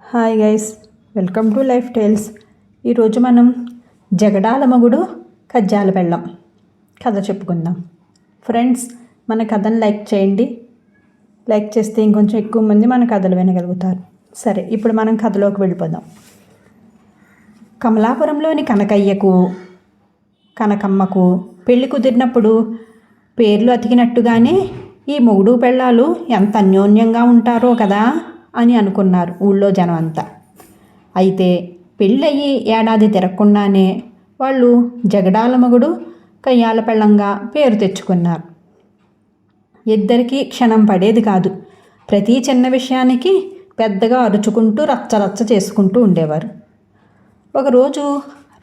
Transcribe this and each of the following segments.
Hi guys, welcome to life tiles. ఈరోజు మనం జగడాల మగుడు కజ్జాల బెల్లం కథ చెప్పుకుందాం. ఫ్రెండ్స్, మన కథను లైక్ చేయండి. లైక్ చేస్తే ఇంకొంచెం ఎక్కువ మంది మన కథలు వినగలుగుతారు. సరే, ఇప్పుడు మనం కథలోకి వెళ్ళిపోదాం. కమలాపురంలోని కనకయ్యకు కనకమ్మకు పెళ్లి కుదిరినప్పుడు పేర్లు అతికినట్టుగానే ఈ మొగుడు పెళ్ళాలు ఎంత అన్యోన్యంగా ఉంటారో కదా అని అనుకున్నారు ఊళ్ళో జనం అంతా. అయితే పెళ్ళయి ఏడాది తిరగకుండానే వాళ్ళు జగడాల మగుడు కయ్యాల పెళ్ళంగా పేరు తెచ్చుకున్నారు. ఇద్దరికీ క్షణం పడేది కాదు. ప్రతి చిన్న విషయానికి పెద్దగా అరుచుకుంటూ రచ్చరచ్చ చేసుకుంటూ ఉండేవారు. ఒకరోజు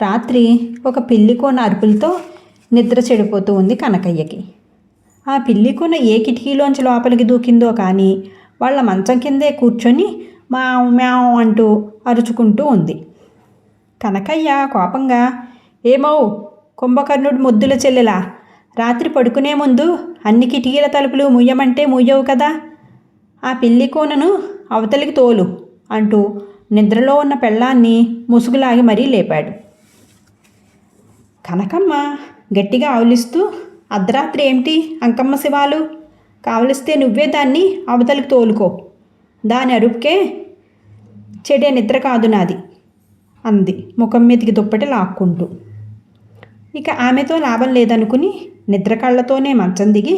రాత్రి ఒక పిల్లికోన అరుపులతో నిద్ర చెడిపోతూ ఉంది కనకయ్యకి. ఆ పిల్లికోన ఏ కిటికీలోంచి లోపలికి దూకిందో కానీ వాళ్ళ మంచం కిందే కూర్చొని మ్యావ్ మ్యావ్ అంటూ అరుచుకుంటూ ఉంది. కనకయ్య కోపంగా, ఏమో కుంభకర్ణుడు ముద్దుల చెల్లెలా, రాత్రి పడుకునే ముందు అన్ని కిటికీల తలుపులు ముయ్యమంటే ముయ్యవు కదా, ఆ పిల్లి కూనను అవతలికి తోలు అంటూ నిద్రలో ఉన్న పెళ్ళాన్ని ముసుగులాగి మరీ లేపాడు. కనకమ్మ గట్టిగా ఆవులిస్తూ, అర్ధరాత్రి ఏమిటి అంకమ్మ శివాలు, కావలిస్తే నువ్వే దాన్ని అవతలికి తోలుకో, దాని అరుపుకే చెడే నిద్ర కాదు నాది అంది ముఖం మీదకి దుప్పటి లాక్కుంటూ. ఇక ఆమెతో లాభం లేదనుకుని నిద్ర కళ్ళతోనే మంచం దిగి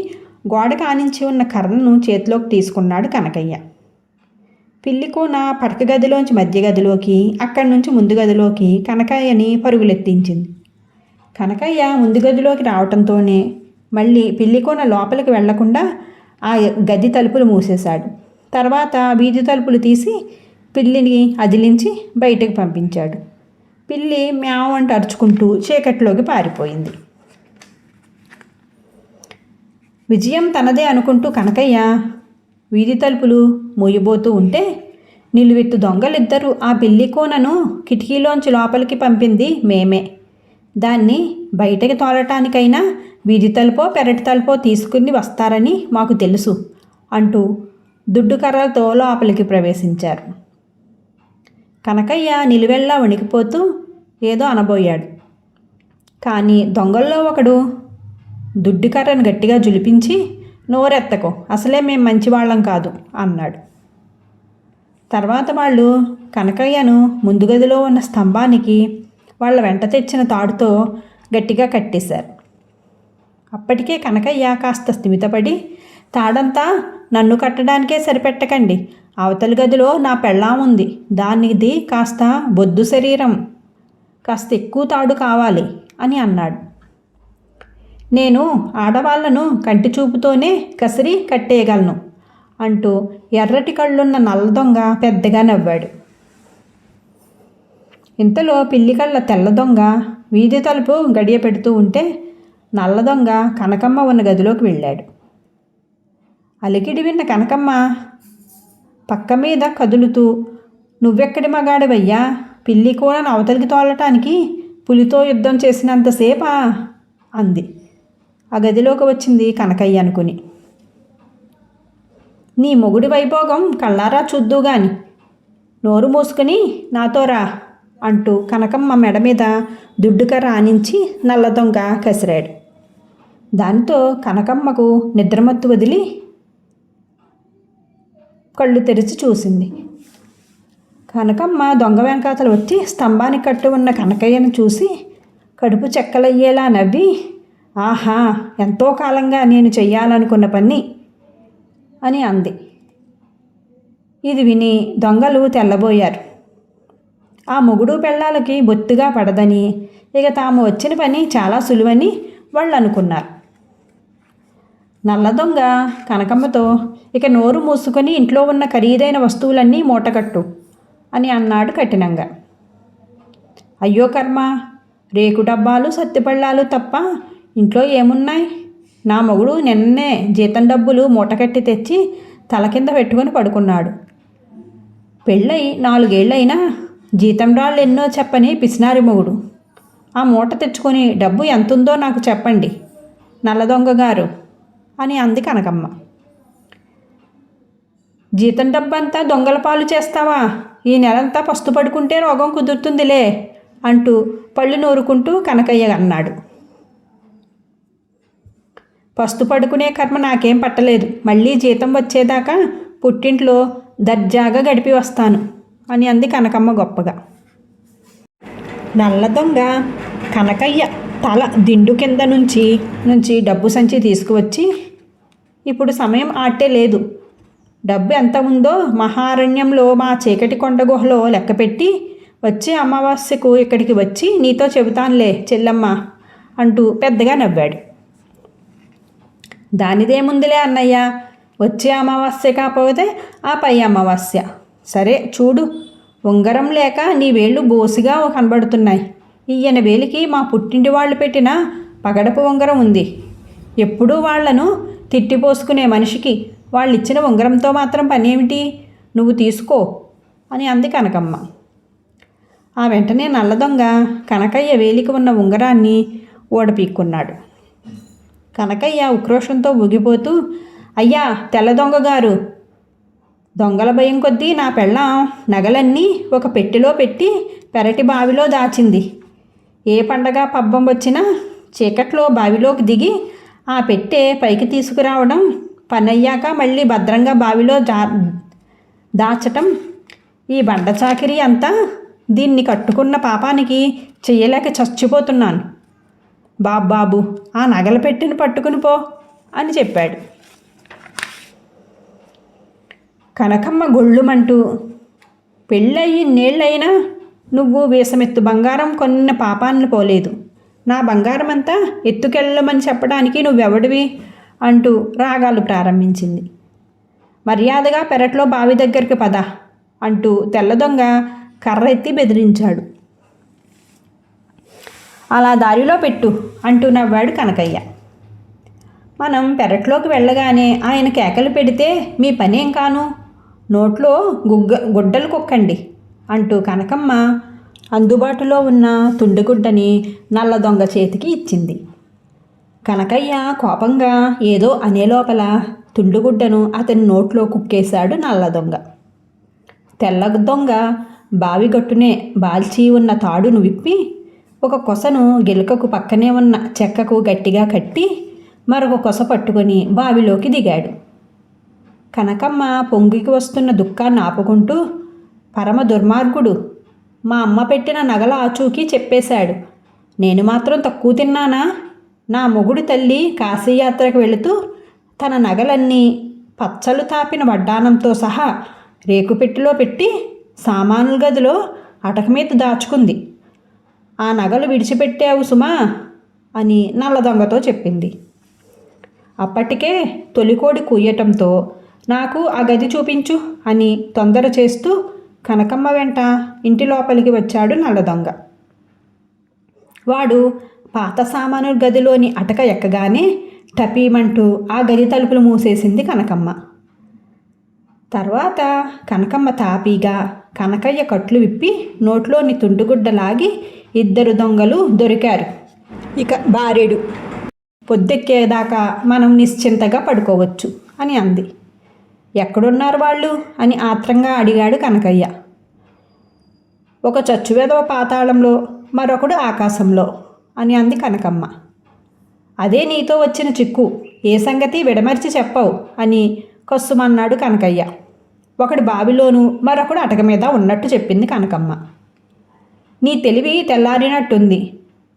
గోడ కానించి ఉన్న కర్రను చేతిలోకి తీసుకున్నాడు కనకయ్య. పిల్లికోన పడక గదిలోంచి మధ్య గదిలోకి, అక్కడి నుంచి ముందు గదిలోకి కనకయ్యని పరుగులెత్తించింది. కనకయ్య ముందు గదిలోకి రావటంతోనే మళ్ళీ పిల్లికోన లోపలికి వెళ్లకుండా ఆ గది తలుపులు మూసేశాడు. తర్వాత వీధి తలుపులు తీసి పిల్లిని అదిలించి బయటకు పంపించాడు. పిల్లి మ్యావ్ అంటూ అరుచుకుంటూ చీకట్లోకి పారిపోయింది. విజయం తనదే అనుకుంటూ కనకయ్య వీధి తలుపులు మూయబోతూ ఉంటే నిలువెత్తు దొంగలిద్దరూ ఆ పిల్లి కోనను కిటికీలోంచి లోపలికి పంపింది మేమే, దాన్ని బయటకి తోలటానికైనా వీధి తలుపో పెరటి తలుపో తీసుకుని వస్తారని మాకు తెలుసు అంటూ దుడ్డు కర్రలతో లోపలికి ప్రవేశించారు. కనకయ్య నిలువెల్లా వణికిపోతూ ఏదో అనబోయాడు. కానీ దొంగల్లో ఒకడు దుడ్డు కర్రను గట్టిగా జులిపించి, నోరెత్తకో, అసలే మేం మంచివాళ్ళం కాదు అన్నాడు. తర్వాత వాళ్ళు కనకయ్యను ముందు గదిలో ఉన్న స్తంభానికి వాళ్ళ వెంట తెచ్చిన తాడుతో గట్టిగా కట్టేశారు. అప్పటికే కనకయ్య కాస్త స్థిమితపడి, తాడంతా నన్ను కట్టడానికే సరిపెట్టకండి, అవతలి గదిలో నా పెళ్ళాం ఉంది, దానిది కాస్త బొద్దు శరీరం, కాస్త ఎక్కువ తాడు కావాలి అని అన్నాడు. నేను ఆడవాళ్లను కంటి చూపుతోనే కసిరి కట్టేయగలను అంటూ ఎర్రటి కళ్ళున్న నల్ల దొంగ పెద్దగా నవ్వాడు. ఇంతలో పిల్లి కళ్ళ తెల్ల దొంగ వీధి తలుపు గడియ పెడుతూ ఉంటే నల్ల దొంగ కనకమ్మ ఉన్న గదిలోకి వెళ్ళాడు. అలికిడి విన్న కనకమ్మ పక్క మీద కదులుతూ, నువ్వెక్కడి మగాడివయ్యా, పిల్లి కూనను అవతలికి తోలటానికి పులితో యుద్ధం చేసినంతసేపా అంది. ఆ గదిలోకి వచ్చింది కనకయ్య అనుకుని. నీ మొగుడి వైభోగం కళ్ళారా చూద్దుగాని, నోరు మూసుకుని నాతో రా అంటూ కనకమ్మ మెడ మీద దుడ్డుకర్ర ఆనించి నల్ల దొంగ కసిరాడు. దాంతో కనకమ్మకు నిద్రమత్తు వదిలి కళ్ళు తెరిచి చూసింది. కనకమ్మ దొంగ వెనకాతలు వచ్చి స్తంభానికి కట్టు ఉన్న కనకయ్యను చూసి కడుపు చెక్కలయ్యేలా నవ్వి, ఆహా, ఎంతో కాలంగా నేను చెయ్యాలనుకున్న పని అని అంది. ఇది విని దొంగలు తెల్లబోయారు. ఆ మొగుడు పెళ్ళాలకి బొత్తుగా పడదని, ఇక తాము వచ్చిన పని చాలా సులువని వాళ్ళు అనుకున్నారు. నల్ల దొంగ కనకమ్మతో, ఇక నోరు మూసుకొని ఇంట్లో ఉన్న ఖరీదైన వస్తువులన్నీ మూటకట్టు అని అన్నాడు కఠినంగా. అయ్యో కర్మ, రేకు డబ్బాలు సత్తిపళ్ళాలు తప్ప ఇంట్లో ఏమున్నాయి? నా మొగుడు నిన్నే జీతం డబ్బులు మూటకట్టి తెచ్చి తల కింద పెట్టుకొని పడుకున్నాడు. పెళ్ళై 4 ఏళ్ళైనా జీతం రాళ్ళు ఎన్నో చెప్పని పిసినారి మొగుడు. ఆ మూట తెచ్చుకొని డబ్బు ఎంతుందో నాకు చెప్పండి నల్ల దొంగ గారు అని అంది కనకమ్మ. జీతం డబ్బంతా దొంగల పాలు చేస్తావా? ఈ నెలంతా పస్తు పడుకుంటే రోగం కుదురుతుందిలే అంటూ పళ్ళు నూరుకుంటూ కనకయ్య అన్నాడు. పస్తు పడుకునే కర్మ నాకేం పట్టలేదు. మళ్ళీ జీతం వచ్చేదాకా పుట్టింట్లో దర్జాగా గడిపి వస్తాను అని అంది కనకమ్మ గొప్పగా. నల్ల దొంగ కనకయ్య తల దిండు కింద నుంచి డబ్బు సంచి తీసుకువచ్చి, ఇప్పుడు సమయం ఆటే లేదు. డబ్బు ఎంత ఉందో మహారణ్యంలో మా చీకటి కొండ గుహలో లెక్కపెట్టి వచ్చే అమావాస్యకు ఇక్కడికి వచ్చి నీతో చెబుతానులే చెల్లమ్మ అంటూ పెద్దగా నవ్వాడు. దానిదేముందిలే అన్నయ్య, వచ్చే అమావాస్య కాకపోతే ఆ పై అమావాస్య. సరే చూడు, ఉంగరం లేక నీ వేళ్ళు బోసిగా కనబడుతున్నాయి. ఈయన వేలికి మా పుట్టింటి వాళ్ళు పెట్టిన పగడపు ఉంగరం ఉంది. ఎప్పుడూ వాళ్లను తిట్టిపోసుకునే మనిషికి వాళ్ళిచ్చిన ఉంగరంతో మాత్రం పనేమిటి? నువ్వు తీసుకో అని అంది కనకమ్మ. ఆ వెంటనే నల్ల దొంగ కనకయ్య వేలికి ఉన్న ఉంగరాన్ని ఓడపీక్కున్నాడు. కనకయ్య ఉక్రోషంతో ఊగిపోతూ, అయ్యా తెల్ల దొంగ గారు, దొంగల భయం కొద్దీ నా పెళ్ళాం నగలన్నీ ఒక పెట్టెలో పెట్టి పెరటి బావిలో దాచింది. ఏ పండగ పబ్బం వచ్చినా చీకట్లో బావిలోకి దిగి ఆ పెట్టె పైకి తీసుకురావడం, పనయ్యాక మళ్ళీ భద్రంగా బావిలో దాచటం, ఈ బండ చాకిరీ అంతా దీన్ని కట్టుకున్న పాపానికి చెయ్యలేక చచ్చిపోతున్నాను. బాబు ఆ నగల పెట్టెను పట్టుకుని పో అని చెప్పాడు. కనకమ్మ గొళ్ళుమంటూ, పెళ్ళయి నేళ్ళైనా నువ్వు వేసమెత్తు బంగారం కొన్న పాపాన్ని పోలేదు. నా బంగారం అంతా ఎత్తుకెళ్ళమని చెప్పడానికి నువ్వెవడివి అంటూ రాగాలు ప్రారంభించింది. మర్యాదగా పెరట్లో బావి దగ్గరికి పద అంటూ తెల్ల దొంగ కర్ర ఎత్తి బెదిరించాడు. అలా దారిలో పెట్టు అంటూ నవ్వాడు కనకయ్య. మనం పెరట్లోకి వెళ్ళగానే ఆయన కేకలు పెడితే మీ పనేం కాను, నోట్లో గుడ్డలు కుక్కండి అంటూ కనకమ్మ అందుబాటులో ఉన్న తుండిగుడ్డని నల్ల దొంగ చేతికి ఇచ్చింది. కనకయ్య కోపంగా ఏదో అనే లోపల తుండిగుడ్డను అతని నోట్లో కుక్కేశాడు నల్ల దొంగ. తెల్ల దొంగ బావిగట్టునే బాల్చి ఉన్న తాడును విప్పి ఒక కొసను గిలకకు పక్కనే ఉన్న చెక్కకు గట్టిగా కట్టి మరొక కొస పట్టుకొని బావిలోకి దిగాడు. కనకమ్మ పొంగికి వస్తున్న దుఃఖాన్ని ఆపుకుంటూ, పరమ దుర్మార్గుడు, మా అమ్మ పెట్టిన నగల ఆచూకీ చెప్పేశాడు. నేను మాత్రం తక్కువ తిన్నానా? నా మొగుడు తల్లి కాశీయాత్రకు వెళుతూ తన నగలన్నీ పచ్చలు తాపిన వడ్డానంతో సహా రేకుపెట్టిలో పెట్టి సామానుల గదిలో అటక మీద దాచుకుంది. ఆ నగలు విడిచిపెట్టావు సుమా అని నల్ల దొంగతో చెప్పింది. అప్పటికే తొలికోడి కూయటంతో నాకు ఆ గది చూపించు అని తొందర చేస్తూ కనకమ్మ వెంట ఇంటి లోపలికి వచ్చాడు నల్ల దొంగ. వాడు పాత సామానుల గదిలోని అటక ఎక్కగానే టపీమంటూ ఆ గది తలుపులు మూసేసింది కనకమ్మ. తర్వాత కనకమ్మ తాపీగా కనకయ్య కట్లు విప్పి నోట్లోని తుండుగుడ్డ లాగి ఇద్దరు దొంగలు దొరికారు. ఇక బారెడు, పొద్దెక్కేదాకా మనం నిశ్చింతగా పడుకోవచ్చు అని అంది. ఎక్కడున్నారు వాళ్ళు అని ఆత్రంగా అడిగాడు కనకయ్య. ఒక చచ్చువెదవ పాతాళంలో, మరొకడు ఆకాశంలో అని అంది కనకమ్మ. అదే నీతో వచ్చిన చిక్కు, ఏ సంగతి విడమర్చి చెప్పవు అని కొస్సుమన్నాడు కనకయ్య. ఒకడు బావిలోను, మరొకడు అటక మీద ఉన్నట్టు చెప్పింది కనకమ్మ. నీ తెలివి తెల్లారినట్టుంది.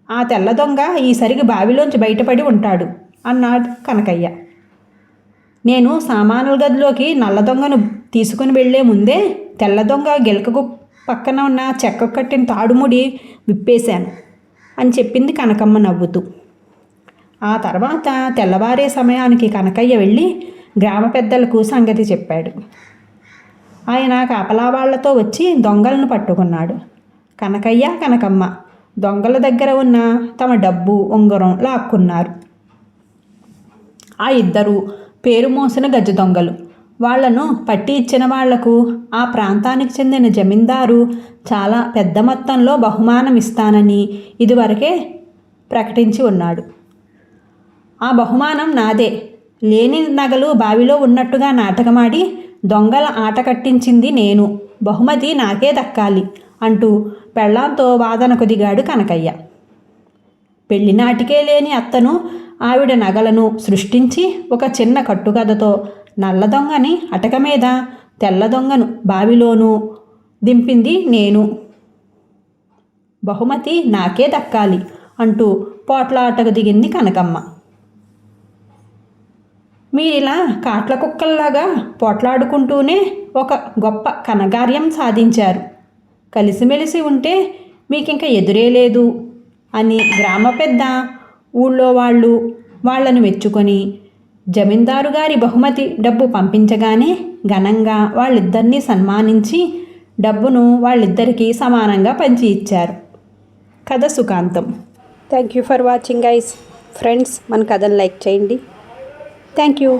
ఆ తెల్ల దొంగ ఈసరికి బావిలోంచి బయటపడి ఉంటాడు అన్నాడు కనకయ్య. నేను సామానుల గదిలోకి నల్ల దొంగను తీసుకుని వెళ్లే ముందే తెల్ల దొంగ గిలకకు పక్కన ఉన్న చెక్క కట్టిన తాడుముడి విప్పేశాను అని చెప్పింది కనకమ్మ నవ్వుతూ. ఆ తర్వాత తెల్లవారే సమయానికి కనకయ్య వెళ్ళి గ్రామ పెద్దలకు సంగతి చెప్పాడు. ఆయన కాపలా వాళ్లతో వచ్చి దొంగలను పట్టుకున్నాడు. కనకయ్య కనకమ్మ దొంగల దగ్గర ఉన్న తమ డబ్బు ఉంగరం లాక్కున్నారు. ఆ ఇద్దరు పేరు మోసిన గజ దొంగలు. వాళ్లను పట్టి ఇచ్చిన వాళ్లకు ఆ ప్రాంతానికి చెందిన జమీందారు చాలా పెద్ద మొత్తంలో బహుమానం ఇస్తానని ఇదివరకే ప్రకటించి ఉన్నాడు. ఆ బహుమానం నాదే. లేని నగలు బావిలో ఉన్నట్టుగా నాటకమాడి దొంగల ఆట కట్టించింది నేను, బహుమతి నాకే దక్కాలి అంటూ పెళ్ళాంతో వాదనకు దిగాడు కనకయ్య. పెళ్లినాటికే లేని అత్తను, ఆవిడ నగలను సృష్టించి ఒక చిన్న కట్టుకథతో నల్ల దొంగని అటక మీద, తెల్ల దొంగను బావిలోనూ దింపింది నేను, బహుమతి నాకే దక్కాలి అంటూ పోట్లాటకు దిగింది కనకమ్మ. మీరిలా కాట్ల కుక్కల్లాగా పోట్లాడుకుంటూనే ఒక గొప్ప ఘనకార్యం సాధించారు. కలిసిమెలిసి ఉంటే మీకింక ఎదురే లేదు అని గ్రామ పెద్ద, ఊళ్ళో వాళ్ళను మెచ్చుకొని జమీందారు గారి బహుమతి డబ్బు పంపించగానే ఘనంగా వాళ్ళిద్దరినీ సన్మానించి డబ్బును వాళ్ళిద్దరికీ సమానంగా పంచి ఇచ్చారు. కథ సుఖాంతం. Thank you for watching guys. Friends, మన కథను లైక్ చేయండి. Thank you.